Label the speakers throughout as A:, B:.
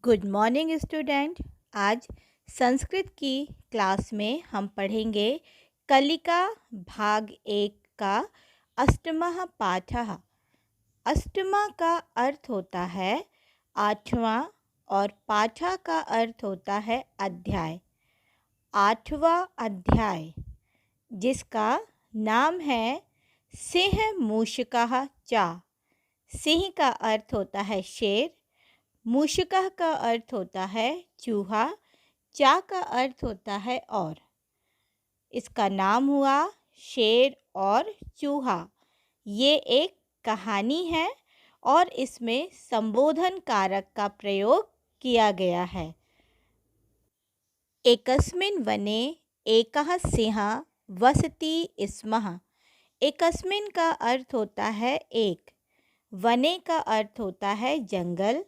A: Good morning student. आज संस्कृत की class में हम पढ़ेंगे कलिका भाग 1 का अष्टमः पाठः। अष्टमा का अर्थ होता है आठवां और पाठा का अर्थ होता है अध्याय। आठवां अध्याय जिसका नाम है सिंह मूषकः चा। सिंह का अर्थ होता है शेर, मूषकः का अर्थ होता है चूहा, चा का अर्थ होता है और। इसका नाम हुआ शेर और चूहा। ये एक कहानी है और इसमें संबोधन कारक का प्रयोग किया गया है। एकस्मिन् वने एकः सिंहः वसति स्मः। एकस्मिन् का अर्थ होता है एक, वने का अर्थ होता है जंगल,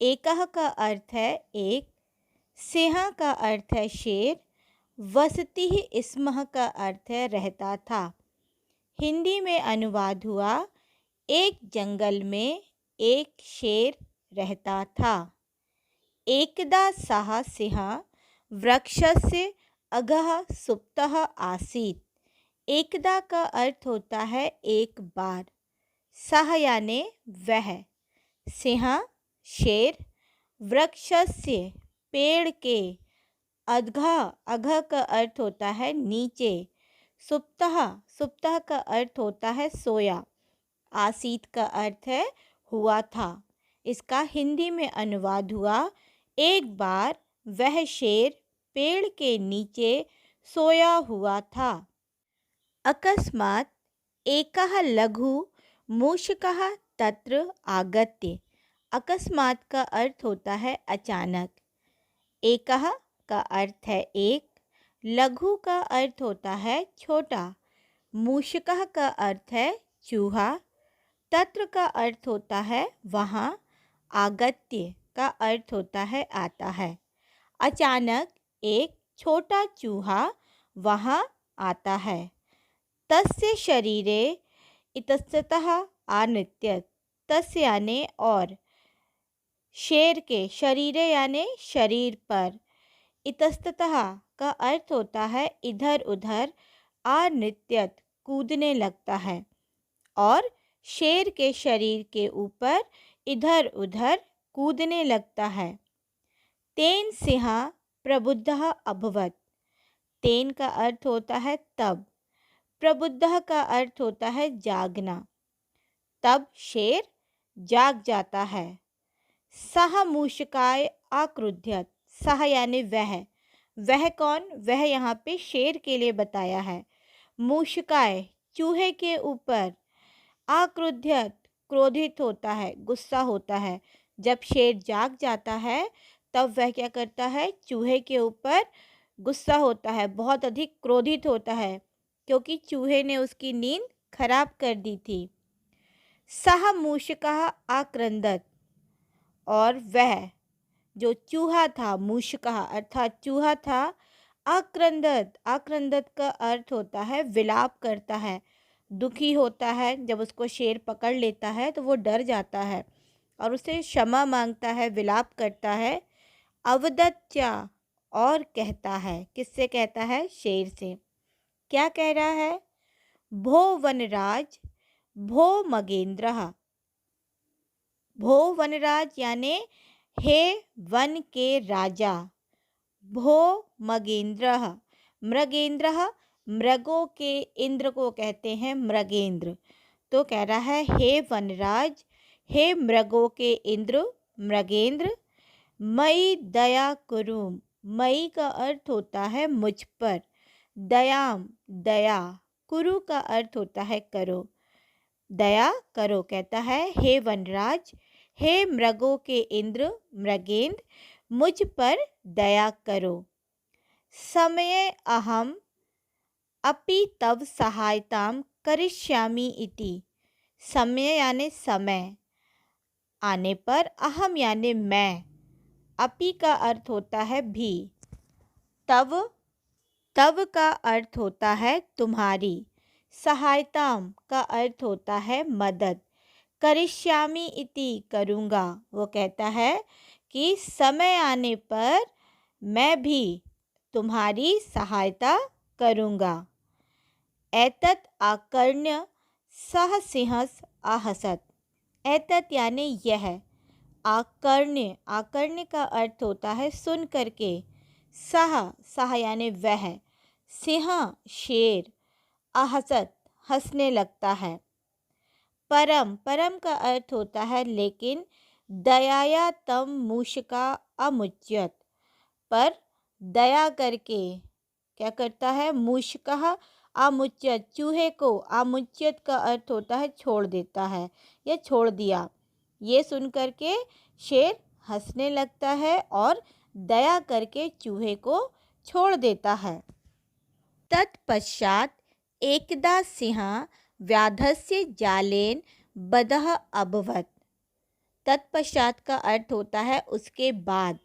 A: एकह का अर्थ है एक, सिंह का अर्थ है शेर, वसति स्मः का अर्थ है रहता था। हिंदी में अनुवाद हुआ एक जंगल में एक शेर रहता था। एकदा सः सिंहः वृक्षस्य अधः सुप्तः आसीत्। एकदा का अर्थ होता है एक बार, सः यानी वह, सिंह शेर, वृक्षस्य पेड़ के, अधः अधः का अर्थ होता है नीचे, सुप्तः सुप्तः का अर्थ होता है सोया, आसीत का अर्थ है हुआ था। इसका हिंदी में अनुवाद हुआ एक बार वह शेर पेड़ के नीचे सोया हुआ था। अकस्मात् एकः लघु मूषकः तत्र आगत्य। अकस्मात का अर्थ होता है अचानक, एकः का अर्थ है एक, लघु का अर्थ होता है छोटा, मूषकः का अर्थ है चूहा, तत्र का अर्थ होता है वहाँ, आगत्य का अर्थ होता है आता है। अचानक एक छोटा चूहा वहाँ आता है। तस्य शरीरे इतस्ततः आनृत्यत। तस्य यानी और, शेर के, शरीरे यानी शरीर पर, इतस्ततः का अर्थ होता है इधर उधर, आनृत्यत कूदने लगता है, और शेर के शरीर के ऊपर इधर उधर कूदने लगता है। तेन सिंहः प्रबुद्धः अभवत्। तेन का अर्थ होता है तब, प्रबुद्धः का अर्थ होता है जागना, तब शेर जाग जाता है। सह मूषकाय आक्रुध्यत। सह यानी वह कौन, वह यहाँ पे शेर के लिए बताया है। मूषकाय चूहे के ऊपर, आक्रुध्यत क्रोधित होता है, गुस्सा होता है। जब शेर जाग जाता है तब वह क्या करता है, चूहे के ऊपर गुस्सा होता है, बहुत अधिक क्रोधित होता है, क्योंकि चूहे ने उसकी नींद खराब कर दी थी। सह मूषकः आक्रंदत। और वह जो चूहा था, मूषकः अर्थात चूहा था, आक्रंदत। आक्रंदत का अर्थ होता है विलाप करता है, दुखी होता है। जब उसको शेर पकड़ लेता है तो वो डर जाता है और उसे क्षमा मांगता है, विलाप करता है। अवदत्या, और कहता है, किससे कहता है, शेर से। क्या कह रहा है, भो वनराज भो मगेंद्रः। भो वनराज यानी हे वन के राजा, भो मगेंद्रः, मृगेंद्रः, मृगों के इंद्र को कहते हैं मृगेंद्र। तो कह रहा है हे वनराज, हे मृगों के इंद्र मृगेंद्र, मयि दया कुरु। मयि का अर्थ होता है मुझ पर, दयाम दया, कुरु का अर्थ होता है करो, दया करो। कहता है हे वनराज, हे मृगों के इंद्र मृगेंद्र, मुझ पर दया करो। समय अहम अपि तव सहायताम करिष्यामि इति। समय यानी समय, आने पर, अहम यानी मैं, अपि का अर्थ होता है भी, तव, तव का अर्थ होता है तुम्हारी, सहायताम का अर्थ होता है मदद, करिष्यामि इति करूँगा। वो कहता है कि समय आने पर मैं भी तुम्हारी सहायता करूँगा। एतत् आकर्ण्य सः सिंहः आहसत्। एतत् यानी यह, आकर्ण्य, आकर्ण्य का अर्थ होता है सुन करके, सह, सह यानी वह, सिंह शेर, आहसत हंसने लगता है। परम, परम का अर्थ होता है लेकिन, दयाया तम मूषका अमुच्यत, पर दया करके क्या करता है, मूषका अमुच्यत, चूहे को, अमुच्यत का अर्थ होता है छोड़ देता है या छोड़ दिया। ये सुन करके शेर हंसने लगता है और दया करके चूहे को छोड़ देता है। तत्पश्चात एकदा सिंहः व्याधस्य जालेन बद्धः अभवत्। तत्पश्चात का अर्थ होता है उसके बाद,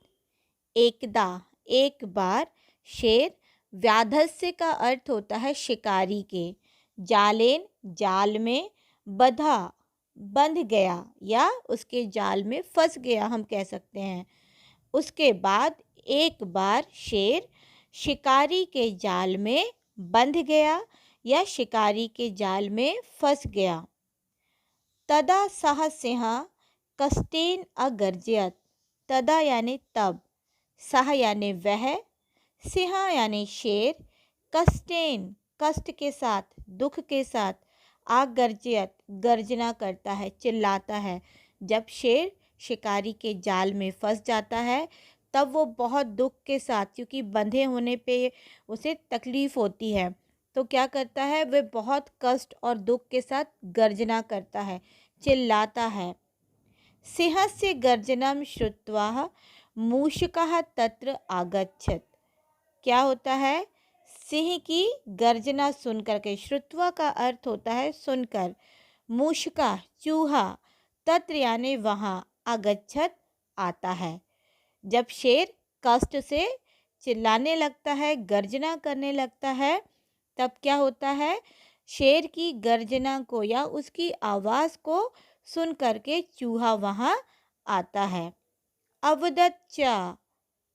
A: एकदा एक बार, शेर, व्याधस्य का अर्थ होता है शिकारी के, जालेन जाल में, बधा बंध गया या उसके जाल में फंस गया हम कह सकते हैं। उसके बाद एक बार शेर शिकारी के जाल में बंध गया या शिकारी के जाल में फंस गया। तदा सः सिंहः कष्टेन अगर्जयत्। तदा यानी तब, सह यानी वह, सिंह यानी शेर, कष्टेन कष्ट के साथ, दुख के साथ, आगर्जयत गर्जना करता है, चिल्लाता है। जब शेर शिकारी के जाल में फंस जाता है तब वो बहुत दुख के साथ, क्योंकि बंधे होने पे उसे तकलीफ़ होती है, तो क्या करता है, वह बहुत कष्ट और दुख के साथ गर्जना करता है, चिल्लाता है। सिंहस्य गर्जनम श्रुत्वा मूषकः तत्र आगच्छत्। क्या होता है, सिंह की गर्जना सुन करके, श्रुत्वा का अर्थ होता है सुनकर, मूषका चूहा, तत्र यानी वहाँ, आगच्छत् आता है। जब शेर कष्ट से चिल्लाने लगता है, गर्जना करने लगता है, तब क्या होता है, शेर की गर्जना को या उसकी आवाज़ को सुन करके चूहा वहाँ आता है। अवदच्चा,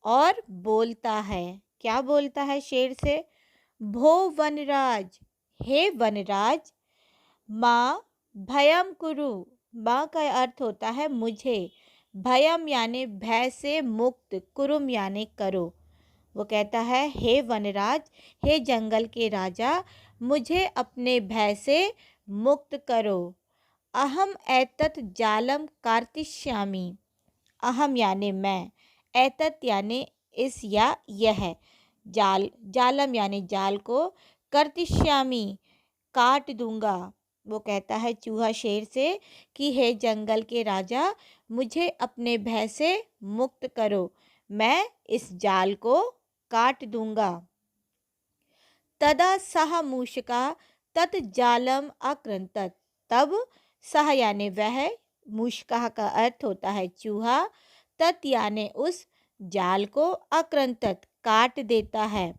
A: और बोलता है, क्या बोलता है शेर से, भो वनराज, हे वनराज, माँ भयम कुरु। माँ का अर्थ होता है मुझे, भयम यानी भय से मुक्त, कुरुम यानी करो। वो कहता है, हे वनराज, हे जंगल के राजा, मुझे अपने भय से मुक्त करो। अहम एतत् जालम कार्तिष्यामि। अहम यानी मैं, एतत् यानी इस या यह, जाल, जालम यानी जाल को, कर्तिष्यामि काट दूंगा। वो कहता है चूहा शेर से कि हे जंगल के राजा, मुझे अपने भय से मुक्त करो, मैं इस जाल को काट दूंगा। तदा सह मूषका तत् जालम अकृंतत। तब सह यानी वह, मूषका का अर्थ होता है चूहा, तत् यानी उस जाल को, अकृंतत काट देता है।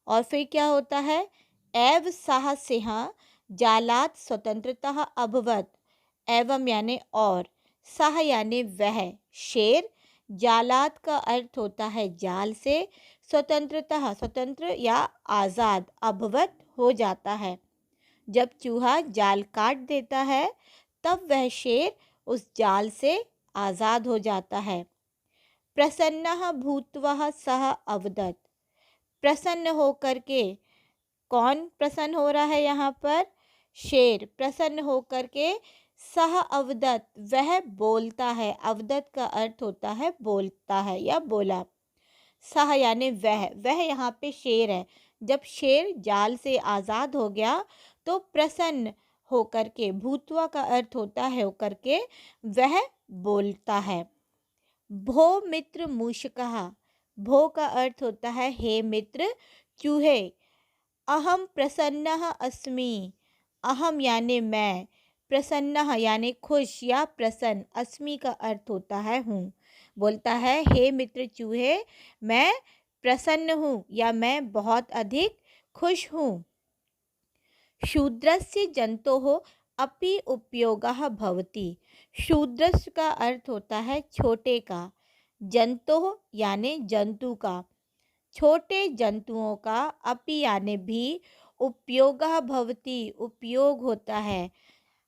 A: और फिर क्या होता है, एव सह सिंह जालात स्वतंत्रतः अभवत। एवं यानी और, सह यानी वह, शेर, जालात का अर्थ होता है जाल से, स्वतंत्रतः स्वतंत्र या आज़ाद, अभवत हो जाता है। जब चूहा जाल काट देता है तब वह शेर उस जाल से आज़ाद हो जाता है। प्रसन्नः भूत्वा सः अवदत्। प्रसन्न होकर के, कौन प्रसन्न हो रहा है यहाँ पर, शेर प्रसन्न होकर के, सह अवदत वह बोलता है। अवदत का अर्थ होता है बोलता है या बोला। सह यानी वह यहाँ पे शेर है। जब शेर जाल से आज़ाद हो गया तो प्रसन्न होकर के, भूतवा का अर्थ होता है होकर के, वह बोलता है। भो मित्र मूषकः। भो का अर्थ होता है हे मित्र चूहे। अहम प्रसन्नः अस्मि। अहम यानी मैं, प्रसन्नः यानी खुश या प्रसन्न, अस्मि का अर्थ होता है हूँ। बोलता है हे मित्र चूहे, मैं प्रसन्न हूँ या मैं बहुत अधिक खुश हूँ। शूद्रस्य जन्तोः अपि उपयोगः भवति। शूद्रस्य का अर्थ होता है छोटे का, जंतु यानी जंतु का, छोटे जंतुओं का, अपि यानी भी, उपयोगः भवति उपयोग होता है।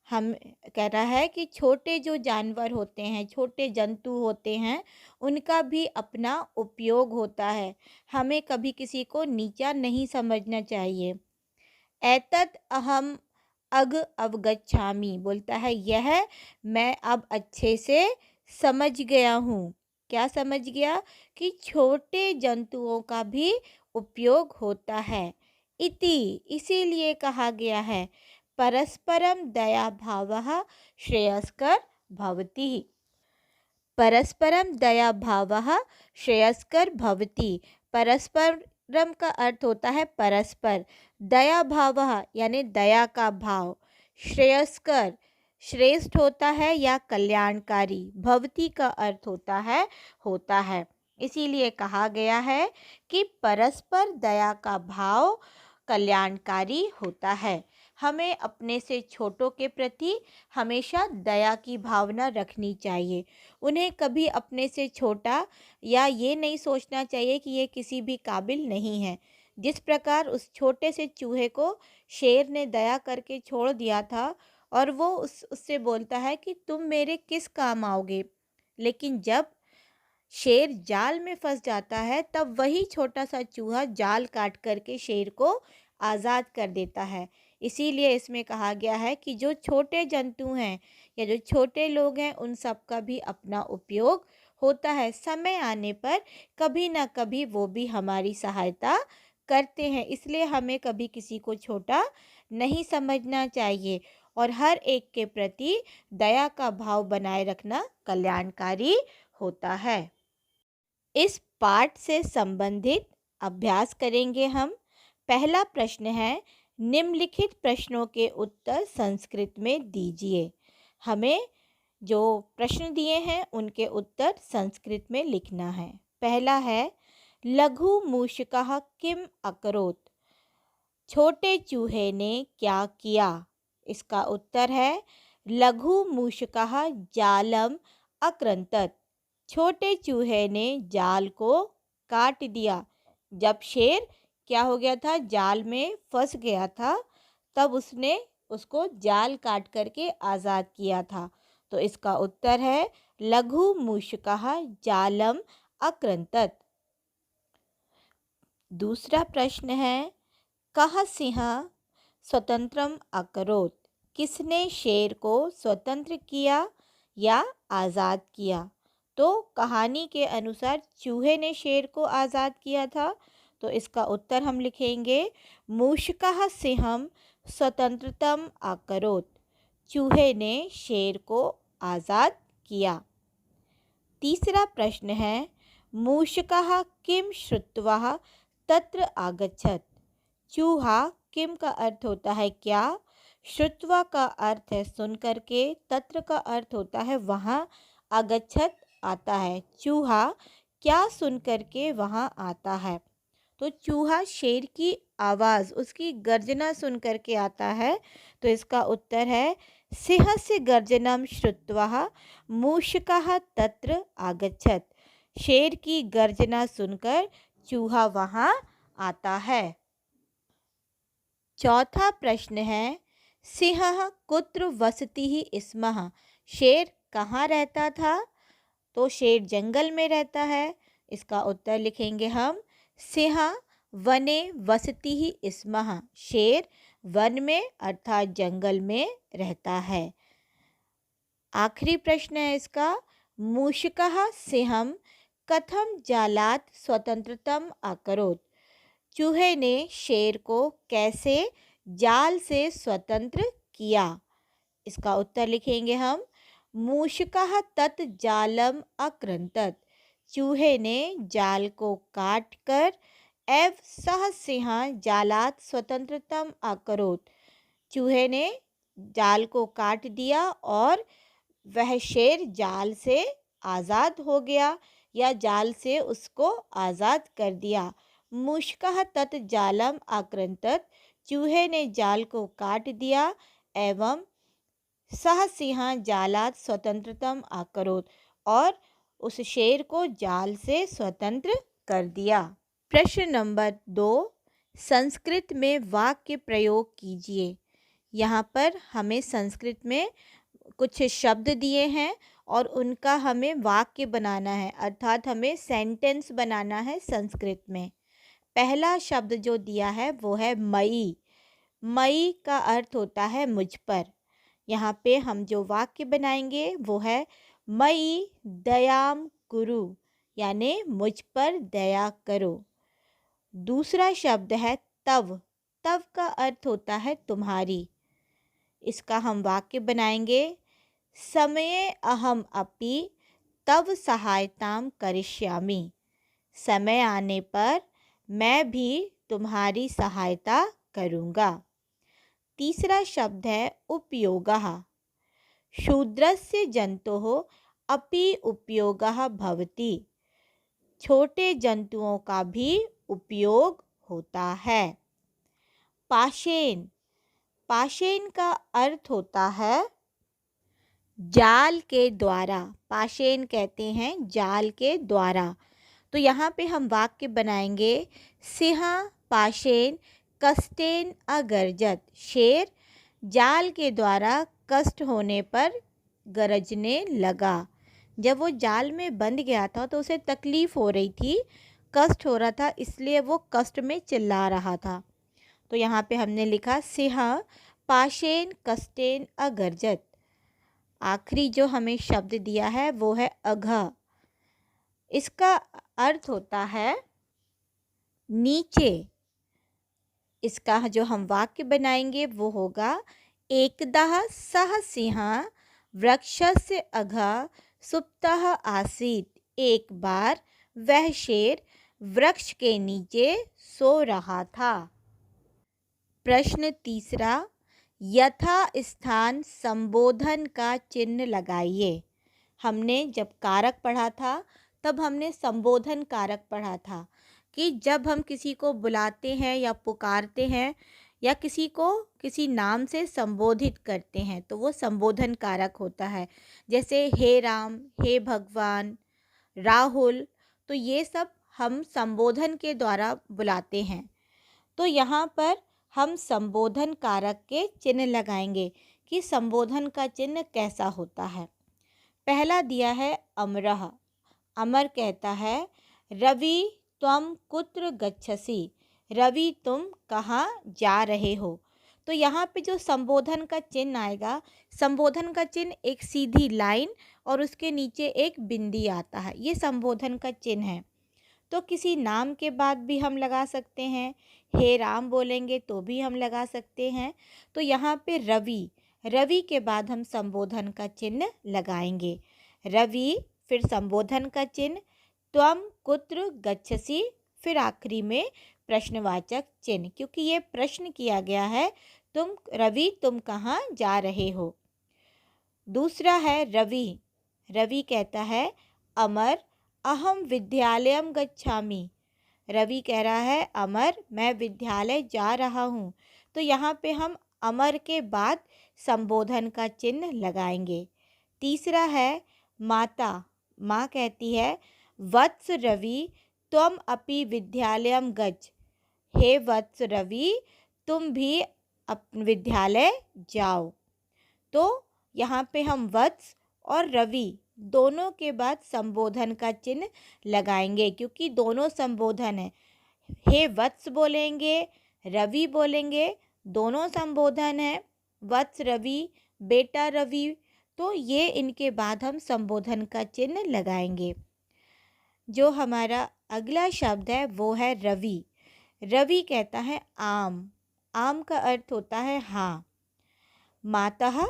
A: हम कह रहा है कि छोटे जो जानवर होते हैं, छोटे जंतु होते हैं, उनका भी अपना उपयोग होता है। हमें कभी किसी को नीचा नहीं समझना चाहिए। एतत् अहम अग अवगच्छामि बोलता है यह मैं अब अच्छे से समझ गया हूँ। क्या समझ गया? कि छोटे जंतुओं का भी उपयोग होता है। इति इसीलिए कहा गया है परस्परम दया भावः श्रेयस्कर भवति। परस्परम दया भावः श्रेयस्कर भवति। परस्परम का अर्थ होता है परस्पर, दया भावः यानी दया का भाव, श्रेयस्कर श्रेष्ठ होता है या कल्याणकारी, भवति का अर्थ होता है। इसीलिए कहा गया है कि परस्पर दया का भाव कल्याणकारी होता है। हमें अपने से छोटों के प्रति हमेशा दया की भावना रखनी चाहिए। उन्हें कभी अपने से छोटा या ये नहीं सोचना चाहिए कि ये किसी भी काबिल नहीं है। जिस प्रकार उस छोटे से चूहे को शेर ने दया करके छोड़ दिया था और वो उससे बोलता है कि तुम मेरे किस काम आओगे, लेकिन जब शेर जाल में फंस जाता है तब वही छोटा सा चूहा जाल काट करके शेर को आज़ाद कर देता है। इसीलिए इसमें कहा गया है कि जो छोटे जंतु हैं या जो छोटे लोग हैं उन सब का भी अपना उपयोग होता है। समय आने पर कभी ना कभी वो भी हमारी सहायता करते हैं। इसलिए हमें कभी किसी को छोटा नहीं समझना चाहिए और हर एक के प्रति दया का भाव बनाए रखना कल्याणकारी होता है। इस पाठ से संबंधित अभ्यास करेंगे हम। पहला प्रश्न है, निम्नलिखित प्रश्नों के उत्तर संस्कृत में दीजिए। हमें जो प्रश्न दिए हैं उनके उत्तर संस्कृत में लिखना है। पहला है, लघु मूषकः किम अकरोत्? छोटे चूहे ने क्या किया? इसका उत्तर है, लघु मूषकः जालम अकृन्तत्। छोटे चूहे ने जाल को काट दिया। जब शेर क्या हो गया था, जाल में फंस गया था, तब उसने उसको जाल काट करके आज़ाद किया था। तो इसका उत्तर है लघु मूषकः जालम अकृन्तत्। दूसरा प्रश्न है, कः सिंहः स्वतंत्रम अकरोत्? किसने शेर को स्वतंत्र किया या आज़ाद किया? तो कहानी के अनुसार चूहे ने शेर को आज़ाद किया था। तो इसका उत्तर हम लिखेंगे, मूषकः सिंहम स्वतंत्रतम अकरोत्। चूहे ने शेर को आज़ाद किया। तीसरा प्रश्न है, मूषकः किम श्रुत्वा तत्र आगच्छत्? चूहा किम का अर्थ होता है क्या, श्रुत्वा का अर्थ है सुन करके, तत्र का अर्थ होता है वहाँ, आगच्छत् आता है। चूहा क्या सुन करके वहाँ आता है? तो चूहा शेर की आवाज़, उसकी गर्जना सुन करके आता है। तो इसका उत्तर है, सिंहस्य गर्जनम श्रुत्वा मूषकः तत्र आगच्छत्। शेर की गर्जना सुनकर चूहा वहाँ आता है। चौथा प्रश्न है, सिंहः कुत्र वसति स्म? शेर कहाँ रहता था? तो शेर जंगल में रहता है। इसका उत्तर लिखेंगे हम, सिंह वने वसति स्म। शेर वन में अर्थात जंगल में रहता है। आखिरी प्रश्न है इसका, मूषकः सिंहम कथम जालात् स्वतंत्रतम अकरोत्? चूहे ने शेर को कैसे जाल से स्वतंत्र किया? इसका उत्तर लिखेंगे हम, मूषकः तत् जालम अकृन्तत्। चूहे ने जाल को काट कर एव सह सिंह जालात् स्वतंत्रतम अकरोत्। चूहे ने जाल को काट दिया और वह शेर जाल से आज़ाद हो गया या जाल से उसको आज़ाद कर दिया। मूषकः तत् जालम आकृन्तत्। चूहे ने जाल को काट दिया एवं सह सिंह जालात् स्वतंत्रतम अकरोत्, और उस शेर को जाल से स्वतंत्र कर दिया। प्रश्न नंबर 2, संस्कृत में वाक्य प्रयोग कीजिए। यहाँ पर हमें संस्कृत में कुछ शब्द दिए हैं और उनका हमें वाक्य बनाना है, अर्थात हमें सेंटेंस बनाना है संस्कृत में। पहला शब्द जो दिया है वो है मई। मई का अर्थ होता है मुझ पर। यहाँ पे हम जो वाक्य बनाएंगे वो है मई दयाम कुरु, यानी मुझ पर दया करो। दूसरा शब्द है तव। तव का अर्थ होता है तुम्हारी। इसका हम वाक्य बनाएंगे समये अहम अपि तव सहायताम करिष्यामि। समय आने पर मैं भी तुम्हारी सहायता करूँगा। तीसरा शब्द है उपयोगः। शूद्रस्य जन्तोः अपि उपयोगः भवति। छोटे जंतुओं का भी उपयोग होता है। पाशेन। पाशेन का अर्थ होता है जाल के द्वारा। पाशेन कहते हैं जाल के द्वारा। तो यहाँ पे हम वाक्य बनाएंगे सिंह पाशेन कष्टेन अगर्जत। शेर जाल के द्वारा कष्ट होने पर गरजने लगा। जब वो जाल में बंध गया था तो उसे तकलीफ़ हो रही थी, कष्ट हो रहा था, इसलिए वो कष्ट में चिल्ला रहा था। तो यहाँ पे हमने लिखा सिंह पाशेन कष्टेन अगर्जत। आखिरी जो हमें शब्द दिया है वो है अघ। इसका अर्थ होता है नीचे। इसका जो हम वाक्य बनाएंगे वो होगा एकदा सह सिंह वृक्षस्य अघः सुप्तः आसीत्। एक बार वह शेर वृक्ष के नीचे सो रहा था। प्रश्न तीसरा, यथा स्थान संबोधन का चिन्ह लगाइए। हमने जब कारक पढ़ा था तब हमने संबोधन कारक पढ़ा था कि जब हम किसी को बुलाते हैं या पुकारते हैं या किसी को किसी नाम से संबोधित करते हैं तो वो संबोधन कारक होता है। जैसे हे राम, हे भगवान, राहुल, तो ये सब हम संबोधन के द्वारा बुलाते हैं। तो यहाँ पर हम संबोधन कारक के चिन्ह लगाएंगे कि संबोधन का चिन्ह कैसा होता है। पहला दिया है अमरः। अमर कहता है रवि त्वं कुत्र गच्छसि। रवि तुम कहाँ जा रहे हो। तो यहाँ पे जो संबोधन का चिन्ह आएगा, संबोधन का चिन्ह एक सीधी लाइन और उसके नीचे एक बिंदी आता है, ये संबोधन का चिन्ह है। तो किसी नाम के बाद भी हम लगा सकते हैं, हे राम बोलेंगे तो भी हम लगा सकते हैं। तो यहाँ पे रवि, रवि के बाद हम संबोधन का चिन्ह लगाएंगे। रवि, फिर संबोधन का चिन्ह, त्वम कुत्र गच्छसि, फिर आखिरी में प्रश्नवाचक चिन्ह, क्योंकि ये प्रश्न किया गया है, तुम रवि तुम कहाँ जा रहे हो। दूसरा है रवि। रवि कहता है अमर अहम विद्यालयम गच्छामि। रवि कह रहा है अमर मैं विद्यालय जा रहा हूँ। तो यहाँ पे हम अमर के बाद संबोधन का चिन्ह लगाएंगे। तीसरा है माता। माँ कहती है वत्स रवि त्वम अपि विद्यालयम गच्छ। हे वत्स रवि तुम भी विद्यालय जाओ। तो यहाँ पे हम वत्स और रवि दोनों के बाद संबोधन का चिन्ह लगाएंगे, क्योंकि दोनों संबोधन है। हे वत्स बोलेंगे, रवि बोलेंगे, दोनों संबोधन है। वत्स रवि, बेटा रवि, तो ये इनके बाद हम संबोधन का चिन्ह लगाएंगे। जो हमारा अगला शब्द है वो है रवि। रवि कहता है आम। आम का अर्थ होता है हाँ। मातः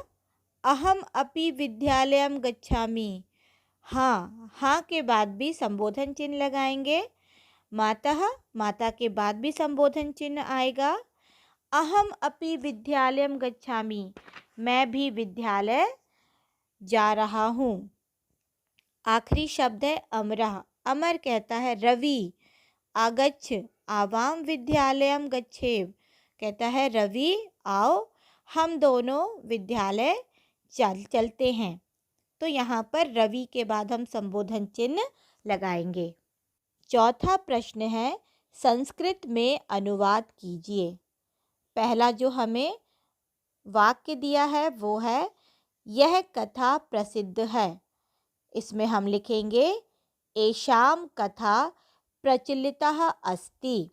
A: अहम अपि विद्यालयम गच्छामि। हाँ, हाँ के बाद भी संबोधन चिन्ह लगाएंगे। मातः, माता के बाद भी संबोधन चिन्ह आएगा। अहम अपि विद्यालयम गच्छामि, मैं भी विद्यालय जा रहा हूँ। आखिरी शब्द है अमरः। अमर कहता है रवि आगच्छ आवाम विद्यालयम गच्छेव। कहता है रवि आओ हम दोनों विद्यालय चलते हैं। तो यहाँ पर रवि के बाद हम संबोधन चिन्ह लगाएंगे। चौथा प्रश्न है, संस्कृत में अनुवाद कीजिए। पहला जो हमें वाक्य दिया है वो है, यह कथा प्रसिद्ध है। इसमें हम लिखेंगे, एषां कथा प्रचलितः अस्ति।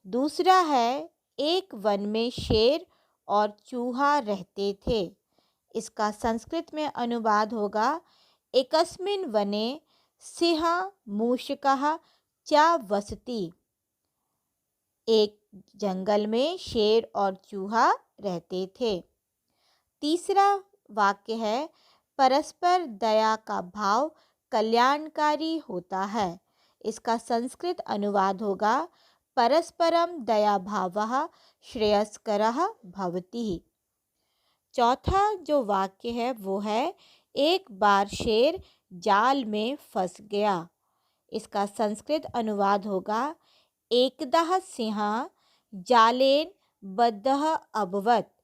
A: दूसरा है, एक वन में शेर और चूहा रहते थे। इसका संस्कृत में अनुवाद होगा, एकस्मिन् वने सिंहः मूषकः च वसति। एक जंगल में शेर और चूहा रहते थे। तीसरा वाक्य है, परस्पर दया का भाव कल्याणकारी होता है। इसका संस्कृत अनुवाद होगा, परस्परम दया भावः श्रेयस्करः भवति। चौथा जो वाक्य है वो है, एक बार शेर जाल में फंस गया। इसका संस्कृत अनुवाद होगा, एकदः सिंहः जालेन बद्धः अभवत्।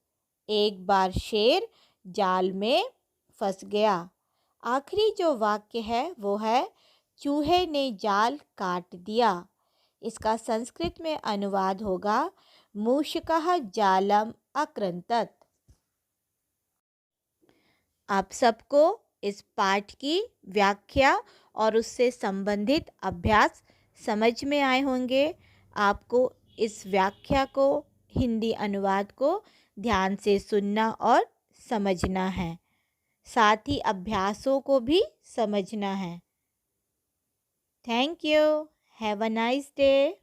A: एक बार शेर जाल में फंस गया। आखिरी जो वाक्य है वो है, चूहे ने जाल काट दिया। इसका संस्कृत में अनुवाद होगा, मूषकः जालम अकृन्तत्। आप सबको इस पाठ की व्याख्या और उससे संबंधित अभ्यास समझ में आए होंगे। आपको इस व्याख्या को, हिंदी अनुवाद को ध्यान से सुनना और समझना है। साथ ही अभ्यासों को भी समझना है। Thank you. Have a nice day.